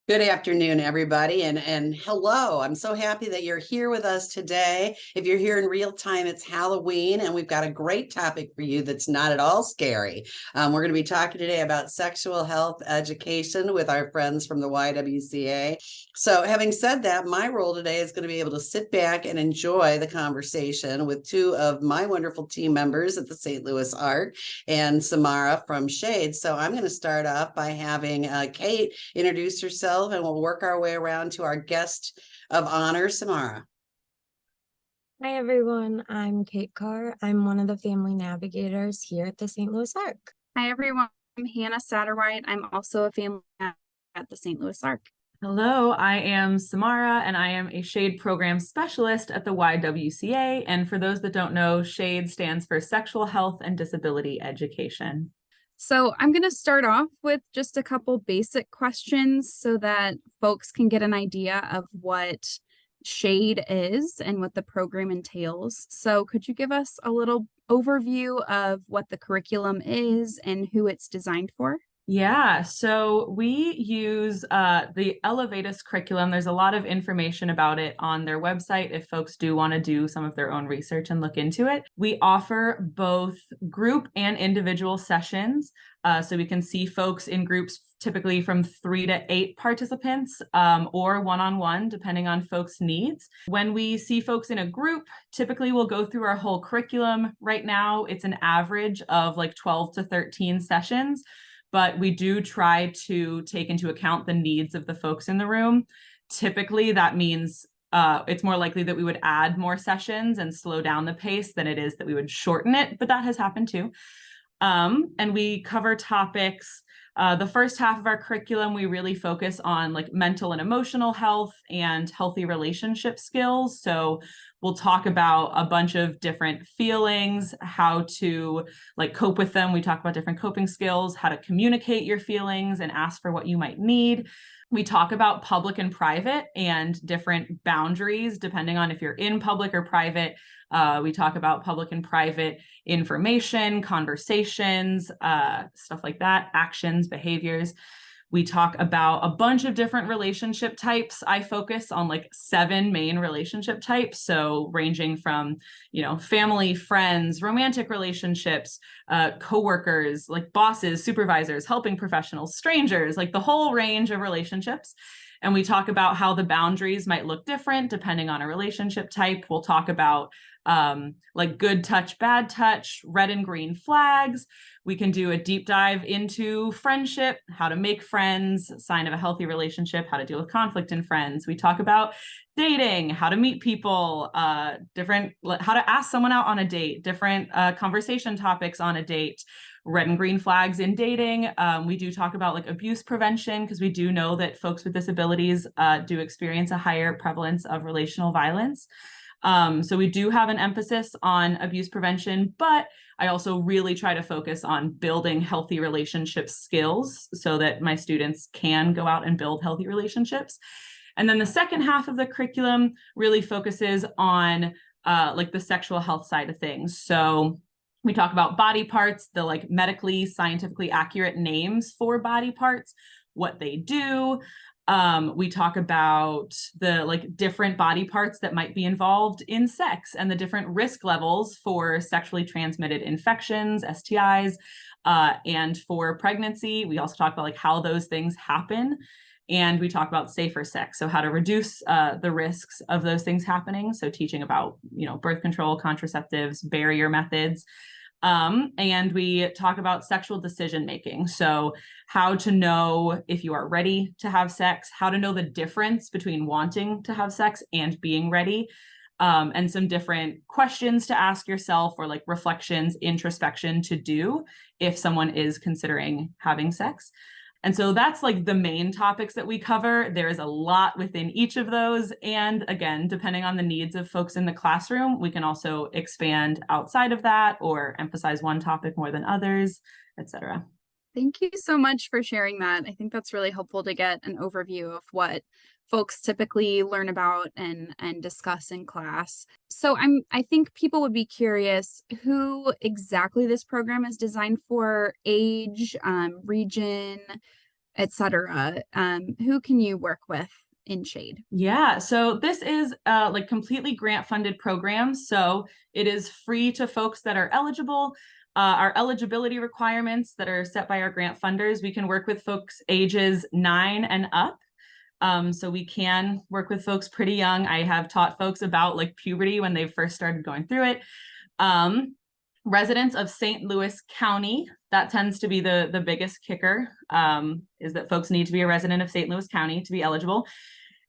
Good afternoon, everybody, and hello. I'm so happy that you're here with us today. If you're here in real time, it's Halloween, and we've got a great topic for you that's not at all scary. We're going to be talking today about sexual health education with our friends from the YWCA. So, having said that, my role today is going to be able to sit back and enjoy the conversation with two of my wonderful team members at the St. Louis Arc and Samara from Shade. So, I'm going to start off by having Kate introduce herself, and we'll work our way around to our guest of honor, Samara. Hi everyone, I'm Kate Carr. I'm one of the family navigators here at the St. Louis Arc. Hi, everyone. I'm Hannah Satterwhite. I'm also a family at the St. Louis Arc. Hello, I am Samara, and I am a SHADE program specialist at the YWCA. And for those that don't know, SHADE stands for Sexual Health and Disability Education. So I'm going to start off with just a couple basic questions so that folks can get an idea of what SHADE is and what the program entails. So could you give us a little overview of what the curriculum is and who it's designed for? Yeah, so we use the Elevatus curriculum. There's a lot of information about it on their website if folks do want to do some of their own research and look into it. We offer both group and individual sessions. So we can see folks in groups typically from 3 to 8 participants or one-on-one, depending on folks' needs. When we see folks in a group, typically we'll go through our whole curriculum. Right now, it's an average of like 12 to 13 sessions. But we do try to take into account the needs of the folks in the room. Typically, that means it's more likely that we would add more sessions and slow down the pace than it is that we would shorten it, but that has happened too. And we cover topics. The first half of our curriculum, we really focus on like mental and emotional health and healthy relationship skills. So we'll talk about a bunch of different feelings, how to like cope with them. We talk about different coping skills, how to communicate your feelings and ask for what you might need. We talk about public and private and different boundaries, depending on if you're in public or private. We talk about public and private information, conversations, stuff like that, actions, behaviors. We talk about a bunch of different relationship types. I focus on like 7 main relationship types. So ranging from, family, friends, romantic relationships, coworkers, like bosses, supervisors, helping professionals, strangers, like the whole range of relationships. And we talk about how the boundaries might look different depending on a relationship type. We'll talk about like good touch, bad touch, red and green flags. We can do a deep dive into friendship, how to make friends, sign of a healthy relationship, how to deal with conflict in friends. We talk about dating, how to meet people, how to ask someone out on a date, different conversation topics on a date, red and green flags in dating. We do talk about like abuse prevention because we do know that folks with disabilities do experience a higher prevalence of relational violence. So we do have an emphasis on abuse prevention, but I also really try to focus on building healthy relationship skills so that my students can go out and build healthy relationships. And then the second half of the curriculum really focuses on like the sexual health side of things. So we talk about body parts, the like medically, scientifically accurate names for body parts, what they do. We talk about the like different body parts that might be involved in sex and the different risk levels for sexually transmitted infections, STIs, and for pregnancy. We also talk about like how those things happen. And we talk about safer sex, so how to reduce the risks of those things happening. So teaching about, birth control, contraceptives, barrier methods. And we talk about sexual decision making. So how to know if you are ready to have sex, how to know the difference between wanting to have sex and being ready, and some different questions to ask yourself or like reflections, introspection to do if someone is considering having sex. And so that's like the main topics that we cover. There is a lot within each of those. And again, depending on the needs of folks in the classroom, we can also expand outside of that or emphasize one topic more than others, etc. Thank you so much for sharing that. I think that's really helpful to get an overview of what folks typically learn about and discuss in class. So I think people would be curious who exactly this program is designed for, age, region, etc. Who can you work with in Shade? Yeah, so this is like completely grant funded program. So it is free to folks that are eligible. Our eligibility requirements that are set by our grant funders, we can work with folks ages 9 and up. So we can work with folks pretty young. I have taught folks about like puberty when they first started going through it. Residents of St. Louis County, that tends to be the biggest kicker, is that folks need to be a resident of St. Louis County to be eligible.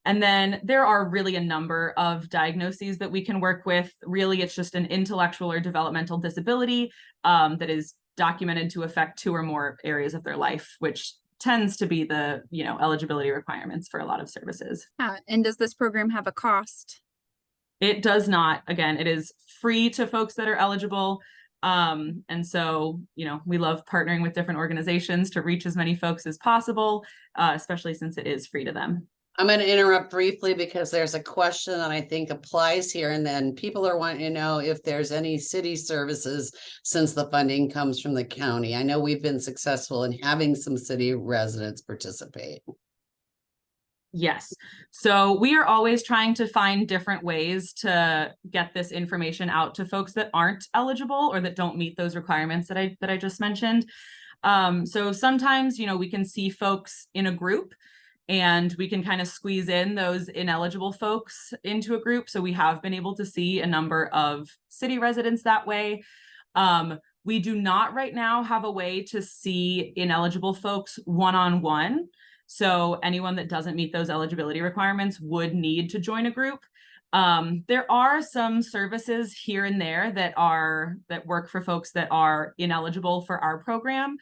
And then there are really a number of diagnoses that we can work with. Really, it's just an intellectual or developmental disability that is documented to affect 2 or more areas of their life, which tends to be the, eligibility requirements for a lot of services. And does this program have a cost? It does not. Again, it is free to folks that are eligible. And so, we love partnering with different organizations to reach as many folks as possible, especially since it is free to them. I'm going to interrupt briefly because there's a question that I think applies here. And then people are wanting to know if there's any city services since the funding comes from the county. I know we've been successful in having some city residents participate. Yes. So we are always trying to find different ways to get this information out to folks that aren't eligible or that don't meet those requirements that I just mentioned. So sometimes, we can see folks in a group and we can kind of squeeze in those ineligible folks into a group. So we have been able to see a number of city residents that way. We do not right now have a way to see ineligible folks one-on-one. So anyone that doesn't meet those eligibility requirements would need to join a group. There are some services here and there that work for folks that are ineligible for our program.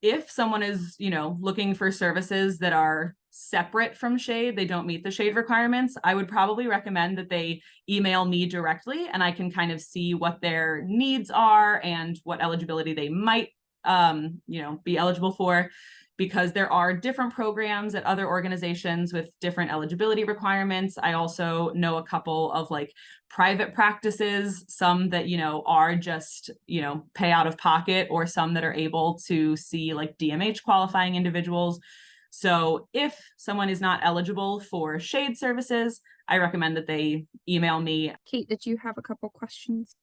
If someone is, looking for services that are separate from Shade, they don't meet the Shade requirements, I would probably recommend that they email me directly and I can kind of see what their needs are and what eligibility they might, be eligible for, because there are different programs at other organizations with different eligibility requirements. I also know a couple of like private practices, some that, are just, pay out of pocket, or some that are able to see like DMH qualifying individuals. So if someone is not eligible for Shade services, I recommend that they email me. Kate, did you have a couple questions?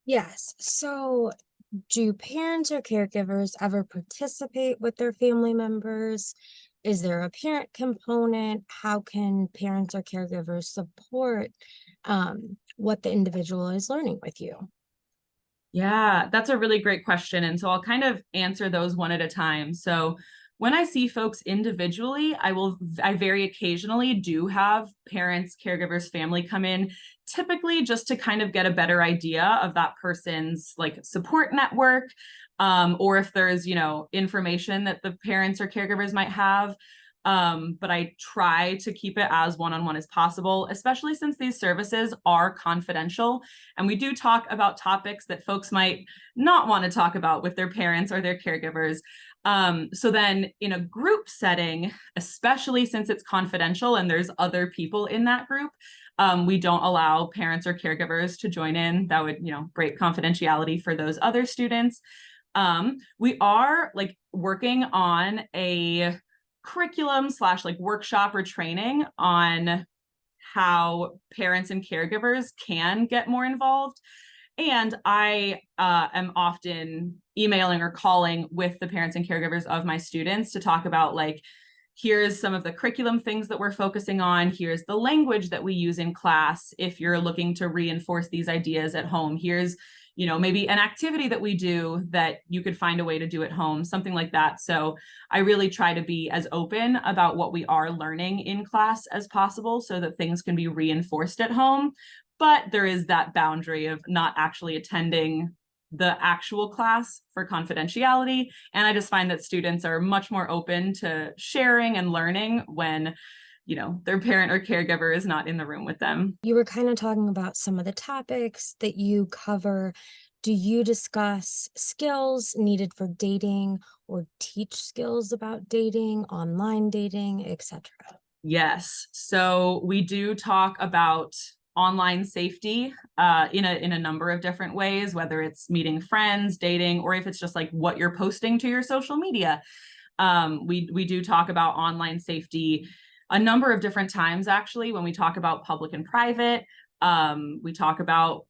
Yes. So do parents or caregivers ever participate with their family members? Is there a parent component? How can parents or caregivers support what the individual is learning with you? Yeah, that's a really great question. And so I'll kind of answer those one at a time. So when I see folks individually, I very occasionally do have parents, caregivers, family come in, typically just to kind of get a better idea of that person's like support network, or if there's, information that the parents or caregivers might have. But I try to keep it as one-on-one as possible, especially since these services are confidential. And we do talk about topics that folks might not want to talk about with their parents or their caregivers. So then in a group setting, especially since it's confidential and there's other people in that group, we don't allow parents or caregivers to join in. That would, break confidentiality for those other students. We are like working on a curriculum / like workshop or training on how parents and caregivers can get more involved. And I am often emailing or calling with the parents and caregivers of my students to talk about like, here's some of the curriculum things that we're focusing on. Here's the language that we use in class. If you're looking to reinforce these ideas at home, here's, maybe an activity that we do that you could find a way to do at home, something like that. So I really try to be as open about what we are learning in class as possible so that things can be reinforced at home. But there is that boundary of not actually attending the actual class for confidentiality. And I just find that students are much more open to sharing and learning when, their parent or caregiver is not in the room with them. You were kind of talking about some of the topics that you cover. Do you discuss skills needed for dating or teach skills about dating, online dating, etc.? Yes. So we do talk about online safety in a number of different ways, whether it's meeting friends, dating, or if it's just like what you're posting to your social media. We do talk about online safety a number of different times, actually, when we talk about public and private. We talk about,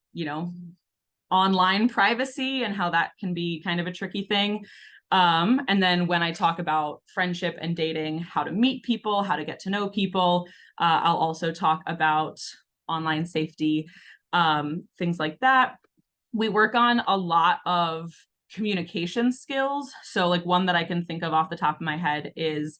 online privacy and how that can be kind of a tricky thing. And then when I talk about friendship and dating, how to meet people, how to get to know people, I'll also talk about online safety, things like that. We work on a lot of communication skills. So like one that I can think of off the top of my head is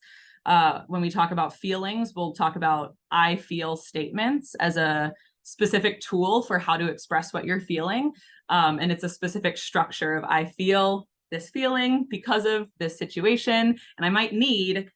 when we talk about feelings, we'll talk about I feel statements as a specific tool for how to express what you're feeling. And it's a specific structure of I feel this feeling because of this situation, and I might need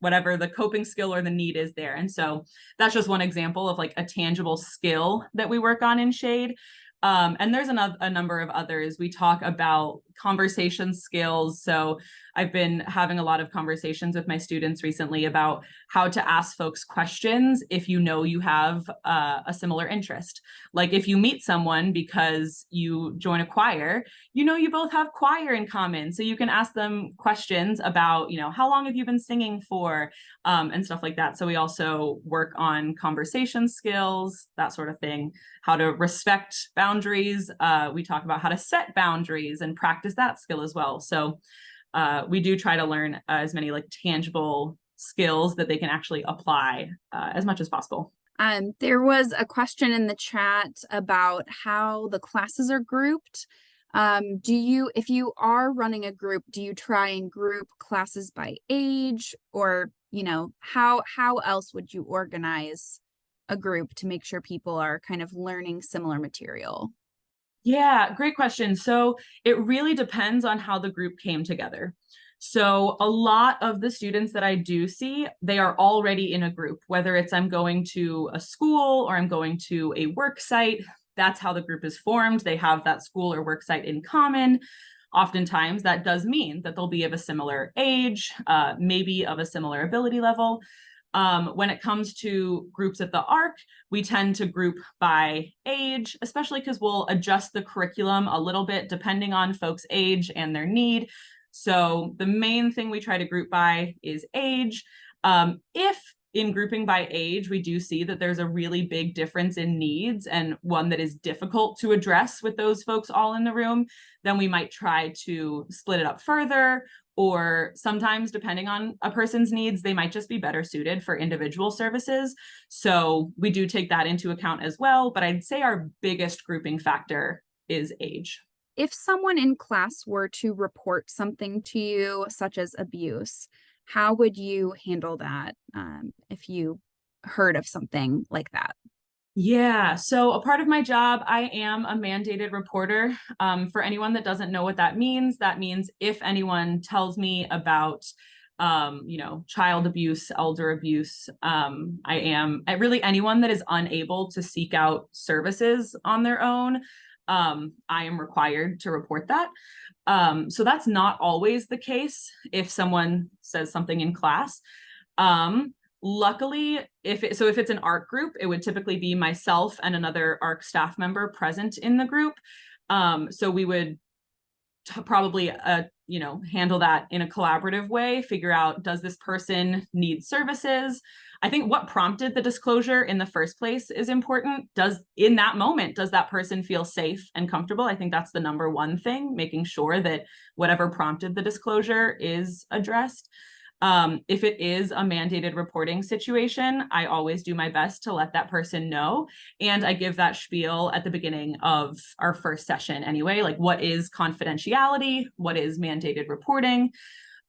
whatever the coping skill or the need is there. And so that's just one example of like a tangible skill that we work on in Shade. And there's a number of others. We talk about conversation skills. So I've been having a lot of conversations with my students recently about how to ask folks questions if you know you have a similar interest. Like if you meet someone because you join a choir, you both have choir in common. So you can ask them questions about, how long have you been singing for, and stuff like that. So we also work on conversation skills, that sort of thing, how to respect boundaries. We talk about how to set boundaries and practice that skill as well. So we do try to learn as many like tangible skills that they can actually apply as much as possible. There was a question in the chat about how the classes are grouped. If you are running a group, do you try and group classes by age, or, how else would you organize a group to make sure people are kind of learning similar material? Yeah, great question. So it really depends on how the group came together. So a lot of the students that I do see, they are already in a group, whether it's I'm going to a school or I'm going to a work site. That's how the group is formed. They have that school or work site in common. Oftentimes that does mean that they'll be of a similar age, maybe of a similar ability level. When it comes to groups at the ARC, we tend to group by age, especially because we'll adjust the curriculum a little bit depending on folks' age and their need. So the main thing we try to group by is age. If in grouping by age, we do see that there's a really big difference in needs and one that is difficult to address with those folks all in the room, then we might try to split it up further. Or sometimes, depending on a person's needs, they might just be better suited for individual services. So we do take that into account as well. But I'd say our biggest grouping factor is age. If someone in class were to report something to you, such as abuse, how would you handle that if you heard of something like that? Yeah, so a part of my job, I am a mandated reporter. For anyone that doesn't know what that means if anyone tells me about, child abuse, elder abuse, really anyone that is unable to seek out services on their own, I am required to report that. So that's not always the case if someone says something in class. Luckily, if it's an ARC group, it would typically be myself and another ARC staff member present in the group. So we would probably, handle that in a collaborative way, figure out, does this person need services? I think what prompted the disclosure in the first place is important. In that moment, does that person feel safe and comfortable? I think that's the number one thing, making sure that whatever prompted the disclosure is addressed. If it is a mandated reporting situation, I always do my best to let that person know. And I give that spiel at the beginning of our first session anyway, like what is confidentiality, what is mandated reporting.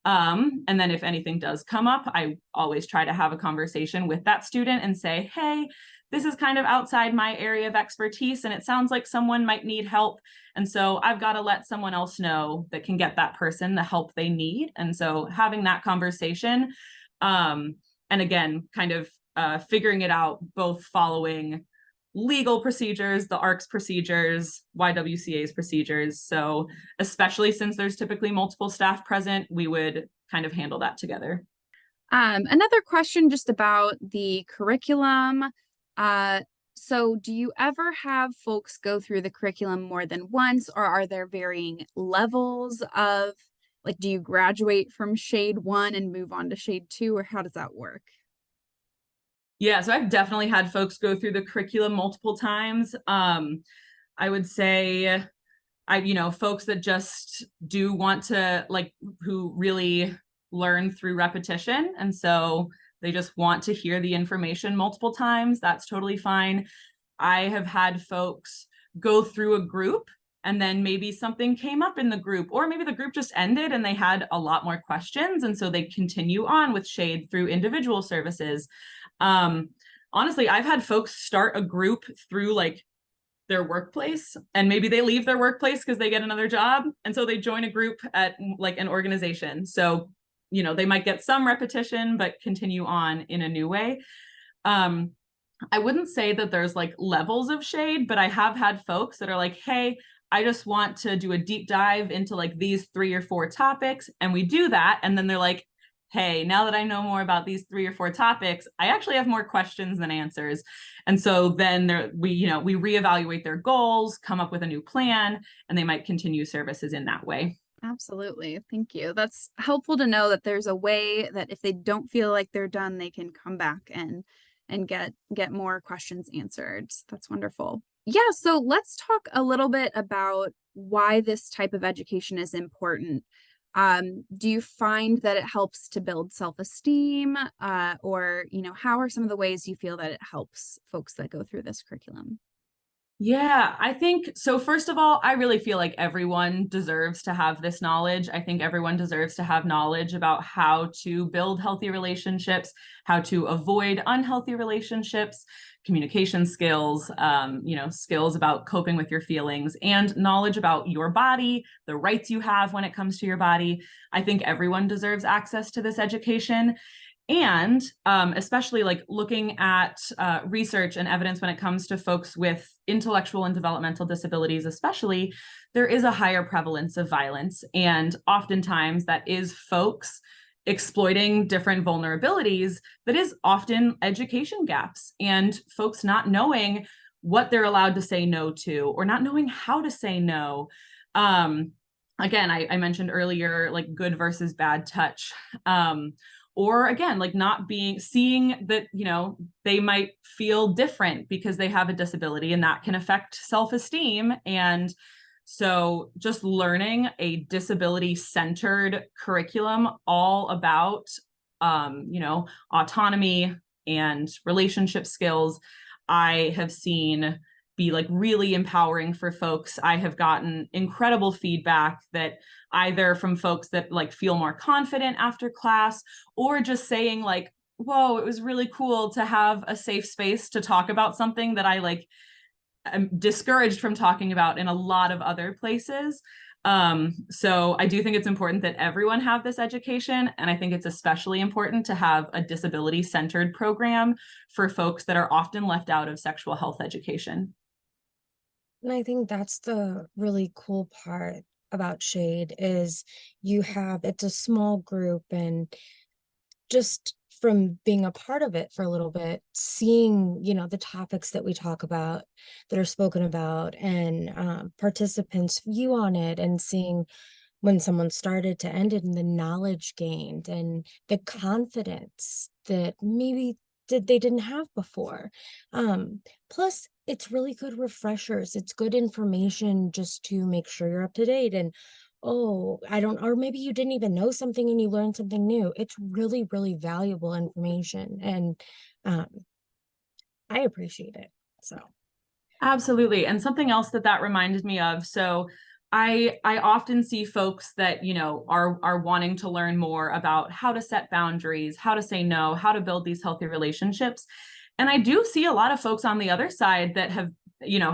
And then if anything does come up, I always try to have a conversation with that student and say, hey, this is kind of outside my area of expertise, and it sounds like someone might need help. And so I've got to let someone else know that can get that person the help they need. And so having that conversation, and again, kind of figuring it out, both following legal procedures, the ARC's procedures, YWCA's procedures. So especially since there's typically multiple staff present, we would kind of handle that together. Another question just about the curriculum. So do you ever have folks go through the curriculum more than once, or are there varying levels of Like, do you graduate from shade 1 and move on to shade 2, or how does that work? Yeah, so I've definitely had folks go through the curriculum multiple times. I would say folks that just do want to, like, who really learn through repetition. And so they just want to hear the information multiple times. That's totally fine. I have had folks go through a group and then maybe something came up in the group, or maybe the group just ended and they had a lot more questions. And so they continue on with shade through individual services. Honestly, I've had folks start a group through like their workplace, and maybe they leave their workplace because they get another job. And so they join a group at like an organization. So, they might get some repetition, but continue on in a new way. I wouldn't say that there's like levels of shade, but I have had folks that are like, hey, I just want to do a deep dive into like these 3 or 4 topics. And we do that. And then they're like, hey, now that I know more about these 3 or 4 topics, I actually have more questions than answers. And so then we reevaluate their goals, come up with a new plan, and they might continue services in that way. Absolutely. Thank you. That's helpful to know that there's a way that if they don't feel like they're done, they can come back and get more questions answered. That's wonderful. Yeah, so let's talk a little bit about why this type of education is important. Do you find that it helps to build self-esteem, or, how are some of the ways you feel that it helps folks that go through this curriculum? Yeah, I think so. First of all, I really feel like everyone deserves to have this knowledge. I think everyone deserves to have knowledge about how to build healthy relationships, how to avoid unhealthy relationships, communication skills, skills about coping with your feelings, and knowledge about your body, the rights you have when it comes to your body. I think everyone deserves access to this education. And especially like looking at research and evidence when it comes to folks with intellectual and developmental disabilities, especially, there is a higher prevalence of violence. And oftentimes that is folks exploiting different vulnerabilities that is often education gaps and folks not knowing what they're allowed to say no to or not knowing how to say no. Again, I mentioned earlier, like good versus bad touch. Or again, like seeing that, they might feel different because they have a disability, and that can affect self-esteem. And so just learning a disability-centered curriculum all about, autonomy and relationship skills, I have seen be like really empowering for folks. I have gotten incredible feedback that either from folks that like feel more confident after class, or just saying like, whoa, it was really cool to have a safe space to talk about something that I like am discouraged from talking about in a lot of other places. So I do think it's important that everyone have this education. And I think it's especially important to have a disability-centered program for folks that are often left out of sexual health education. And I think that's the really cool part about Shade is it's a small group, and just from being a part of it for a little bit, seeing, the topics that we talk about that are spoken about, and participants' view on it, and seeing when someone started to end it, and the knowledge gained and the confidence that maybe they didn't have before. Plus it's really good refreshers. It's good information just to make sure you're up to date. And oh, or maybe you didn't even know something and you learned something new. It's really, really valuable information. And I appreciate it. So Absolutely. And something else that reminded me of. So I often see folks that, are wanting to learn more about how to set boundaries, how to say no, how to build these healthy relationships. And I do see a lot of folks on the other side that have,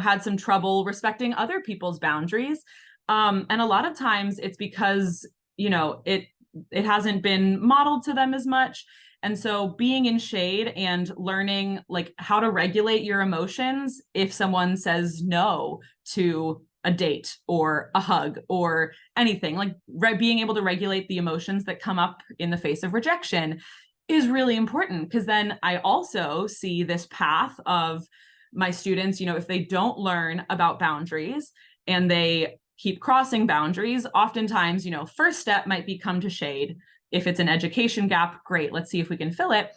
had some trouble respecting other people's boundaries. And a lot of times it's because, it hasn't been modeled to them as much. And so being in Shade and learning like how to regulate your emotions if someone says no to a date or a hug or anything, like being able to regulate the emotions that come up in the face of rejection is really important. Because then I also see this path of my students, if they don't learn about boundaries and they keep crossing boundaries. Oftentimes, first step might be come to Shade. If it's an education gap, great, let's see if we can fill it.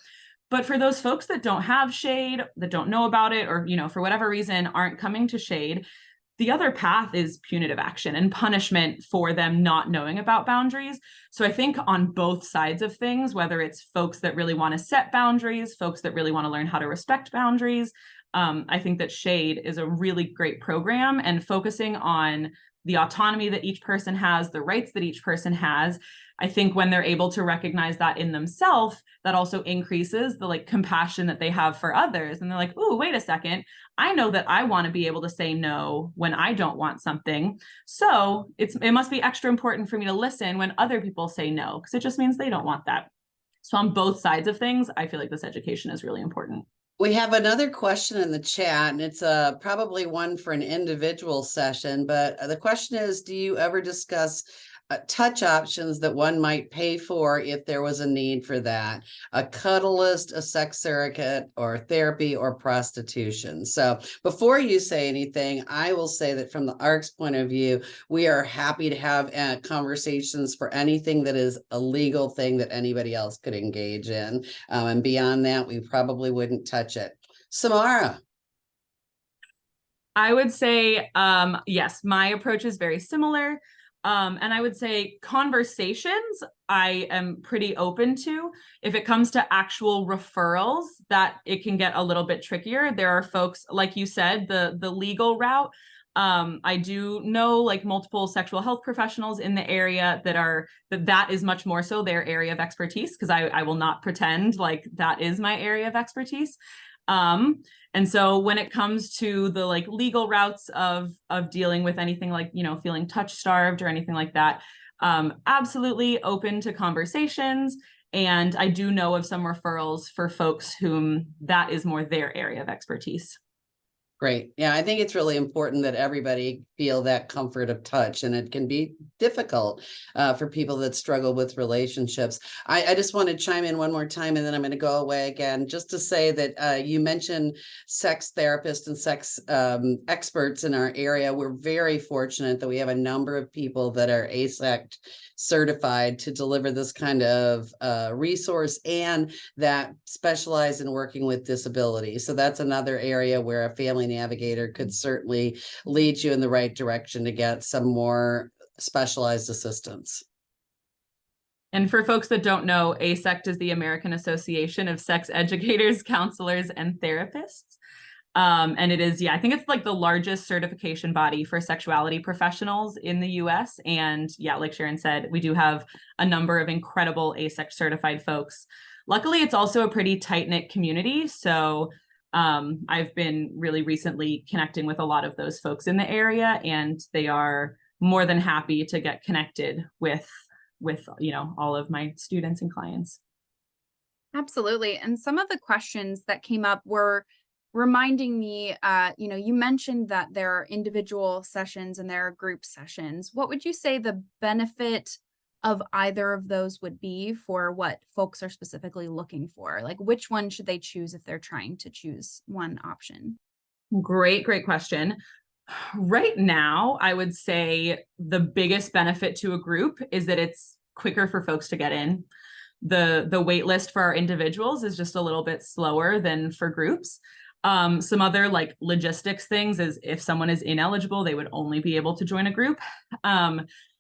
But for those folks that don't have Shade, that don't know about it, or, for whatever reason aren't coming to Shade, the other path is punitive action and punishment for them not knowing about boundaries. So I think on both sides of things, whether it's folks that really want to set boundaries, folks that really want to learn how to respect boundaries, I think that Shade is a really great program, and focusing on the autonomy that each person has, the rights that each person has. I think when they're able to recognize that in themselves, that also increases the compassion that they have for others. And they're like, oh, wait a second. I know that I want to be able to say no when I don't want something. So it must be extra important for me to listen when other people say no, because it just means they don't want that. So on both sides of things, I feel like this education is really important. We have another question in the chat, and it's probably one for an individual session, but the question is, do you ever discuss touch options that one might pay for if there was a need for that? A cuddleist, a sex surrogate, or therapy, or prostitution. So before you say anything, I will say that from the ARC's point of view, we are happy to have conversations for anything that is a legal thing that anybody else could engage in. And beyond that, we probably wouldn't touch it. Samara. I would say, yes, my approach is very similar. And I would say conversations, I am pretty open to. If it comes to actual referrals, that it can get a little bit trickier. There are folks, like you said, the legal route. I do know multiple sexual health professionals in the area that is much more so their area of expertise, because I will not pretend like that is my area of expertise. And so when it comes to the legal routes of dealing with anything feeling touch starved or anything like that, absolutely open to conversations. And I do know of some referrals for folks whom that is more their area of expertise. Great. Yeah, I think it's really important that everybody feel that comfort of touch, and it can be difficult for people that struggle with relationships. I just want to chime in one more time, and then I'm going to go away again, just to say that you mentioned sex therapists and sex experts in our area. We're very fortunate that we have a number of people that are AASECT certified to deliver this kind of resource, and that specialize in working with disability. So that's another area where a family navigator could certainly lead you in the right direction to get some more specialized assistance. And for folks that don't know, AASECT is the American Association of Sex Educators, Counselors, and Therapists. And it is, I think it's the largest certification body for sexuality professionals in the US. And like Sharon said, we do have a number of incredible AASECT certified folks. Luckily, it's also a pretty tight-knit community. So I've been really recently connecting with a lot of those folks in the area, and they are more than happy to get connected with all of my students and clients. Absolutely. And some of the questions that came up were reminding me, you mentioned that there are individual sessions and there are group sessions. What would you say the benefit of either of those would be for what folks are specifically looking for? Which one should they choose if they're trying to choose one option? Great question. Right now, I would say the biggest benefit to a group is that it's quicker for folks to get in. The wait list for our individuals is just a little bit slower than for groups. Some other logistics things is if someone is ineligible, they would only be able to join a group.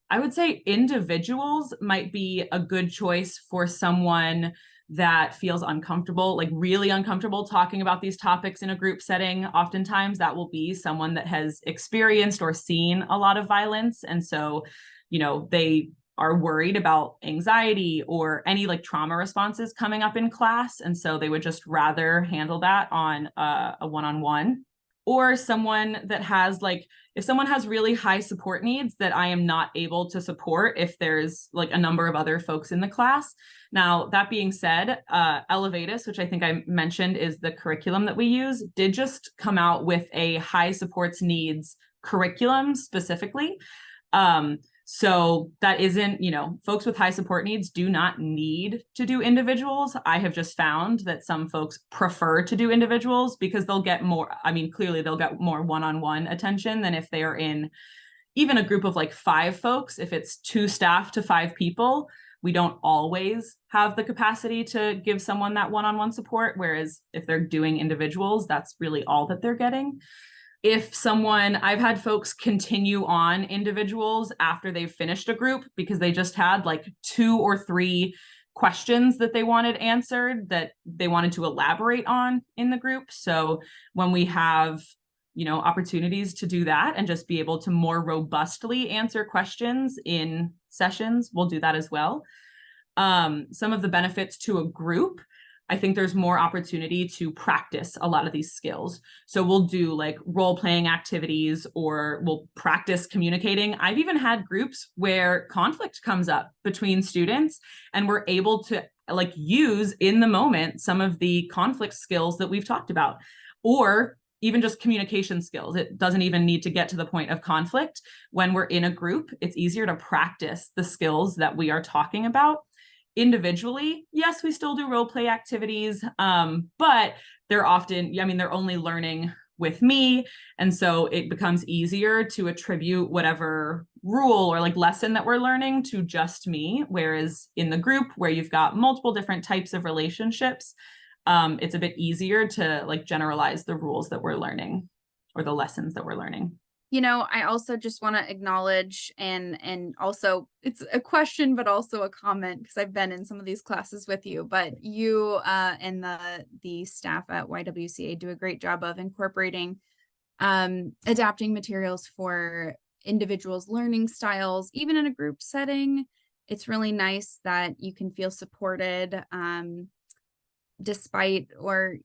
I would say individuals might be a good choice for someone that feels uncomfortable, really uncomfortable talking about these topics in a group setting. Oftentimes that will be someone that has experienced or seen a lot of violence. And so, they are worried about anxiety or any trauma responses coming up in class. And so they would just rather handle that on a one-on-one. Or someone that has if someone has really high support needs that I am not able to support if there's a number of other folks in the class. Now, that being said, Elevatus, which I think I mentioned is the curriculum that we use, did just come out with a high supports needs curriculum specifically. So that isn't, folks with high support needs do not need to do individuals. I have just found that some folks prefer to do individuals because they'll get more, clearly they'll get more one-on-one attention than if they are in even a group of like 5 folks, if it's 2 staff to 5 people, we don't always have the capacity to give someone that one-on-one support. Whereas if they're doing individuals, that's really all that they're getting. If someone, I've had folks continue on individuals after they've finished a group because they just had like 2 or 3 questions that they wanted answered that they wanted to elaborate on in the group. So when we have, opportunities to do that and just be able to more robustly answer questions in sessions, we'll do that as well. Some of the benefits to a group, I think there's more opportunity to practice a lot of these skills. So we'll do like role-playing activities, or we'll practice communicating. I've even had groups where conflict comes up between students and we're able to like use in the moment some of the conflict skills that we've talked about, or even just communication skills. It doesn't even need to get to the point of conflict. When we're in a group, it's easier to practice the skills that we are talking about. Individually, yes, we still do role play activities, but they're often, they're only learning with me. And so it becomes easier to attribute whatever rule or like lesson that we're learning to just me. Whereas in the group where you've got multiple different types of relationships, it's a bit easier to like generalize the rules that we're learning or the lessons that we're learning. I also just want to acknowledge and also it's a question, but also a comment, because I've been in some of these classes with you, but you and the staff at YWCA do a great job of incorporating adapting materials for individuals' learning styles, even in a group setting. It's really nice that you can feel supported despite, or,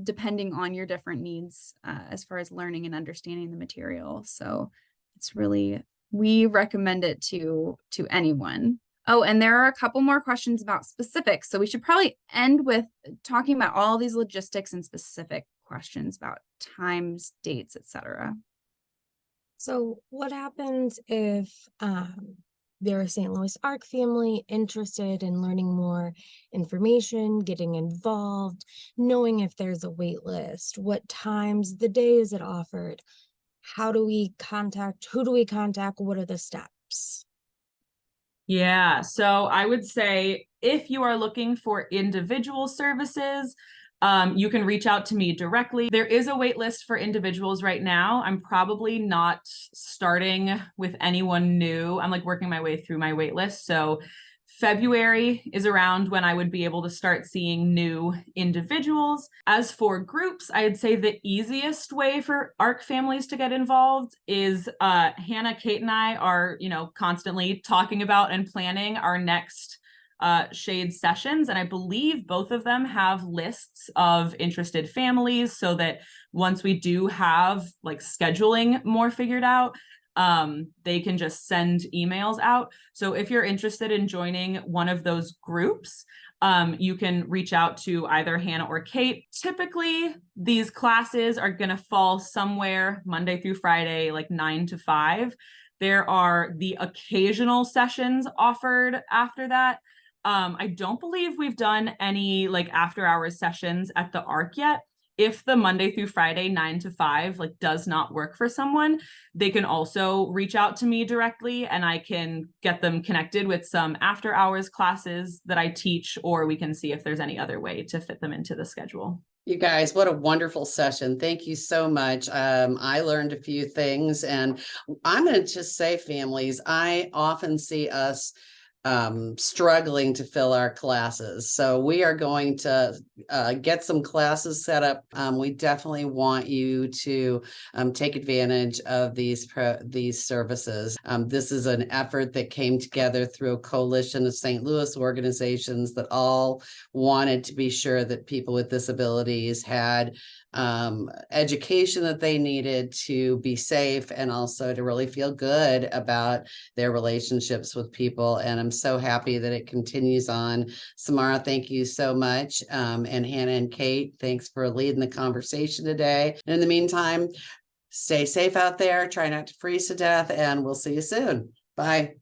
depending on your different needs as far as learning and understanding the material. So it's really, we recommend it to anyone. Oh, and there are a couple more questions about specifics. So we should probably end with talking about all these logistics and specific questions about times, dates, etc. So what happens if they're a St. Louis ARC family interested in learning more information, getting involved, knowing if there's a wait list, what times, the day is it offered? How do we contact, who do we contact? What are the steps? Yeah, so I would say if you are looking for individual services, you can reach out to me directly. There is a wait list for individuals right now. I'm probably not starting with anyone new. I'm like working my way through my wait list. So February is around when I would be able to start seeing new individuals. As for groups, I'd say the easiest way for ARC families to get involved is Hannah, Kate, and I are, constantly talking about and planning our next SHADE sessions. And I believe both of them have lists of interested families, so that once we do have like scheduling more figured out, they can just send emails out. So if you're interested in joining one of those groups, you can reach out to either Hannah or Kate. Typically, these classes are going to fall somewhere Monday through Friday, like 9 to 5. There are the occasional sessions offered after that. I don't believe we've done any like after hours sessions at the ARC yet. If the Monday through Friday 9 to 5 like does not work for someone, they can also reach out to me directly and I can get them connected with some after hours classes that I teach, or we can see if there's any other way to fit them into the schedule. You guys, what a wonderful session. Thank you so much. I learned a few things, and I'm going to just say, families, I often see us struggling to fill our classes. So we are going to get some classes set up. We definitely want you to take advantage of these services. This is an effort that came together through a coalition of St. Louis organizations that all wanted to be sure that people with disabilities had education that they needed to be safe and also to really feel good about their relationships with people. And I'm so happy that it continues on. Samara, thank you so much. And Hannah and Kate, thanks for leading the conversation today. And in the meantime, stay safe out there, try not to freeze to death, and we'll see you soon. Bye.